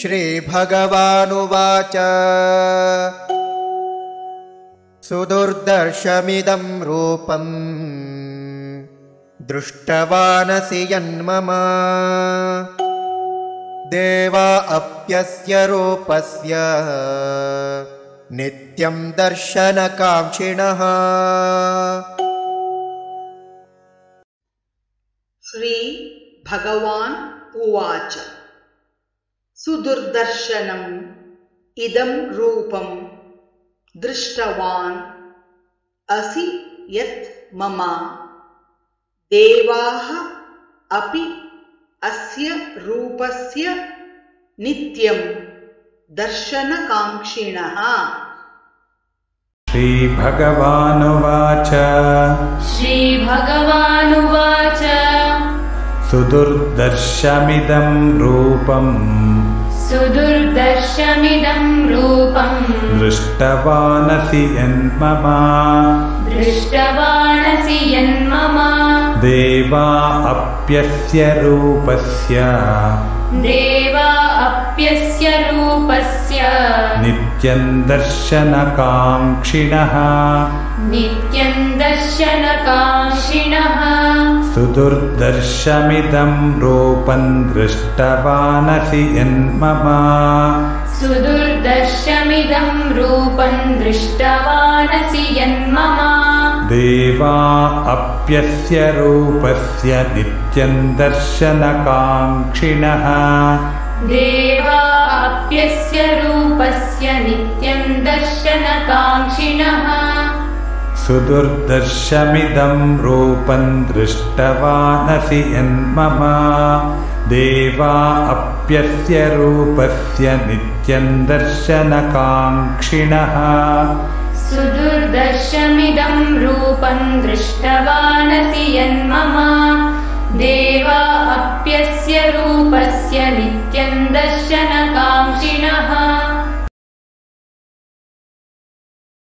श्रीभगवानुवाच सुदुर्दर्शमिदं रूपम् दृष्टवानसि यन्मम देवा अप्यस्य रूपस्य नित्यं दर्शनकाङ्क्षिणः। श्री भगवान् उवाच सुदुर्दर्शनम् इदं रूपं दृष्टवान् असि यत् मम देवाः अपि अस्य रूपस्य नित्यं दर्शनकाङ्क्षिणः। श्रीभगवानुवाच सुदुर्दर्शमिदं रूपम् दृष्टवानसि यन्मम देवा अप्यस्य रूपस्य नित्यं दर्शनकाङ्क्षिणः। सुदुर्दर्शमिदं रूपं दृष्टवानसि यन्मम देवा अप्यस्य रूपस्य नित्यं दर्शनकाङ्क्षिणः। सुदुर्दर्शमिदं रूपं दृष्टवानसि यन्मम देवा अप्यस्य रूपस्य नित्यं दर्शनकाङ्क्षिणः। सुदुर्दर्शमिदं रूपं दृष्टवानसि यन्मम देवा अप्यस्य रूपस्य नित्यं दर्शनकाङ्क्षिणः।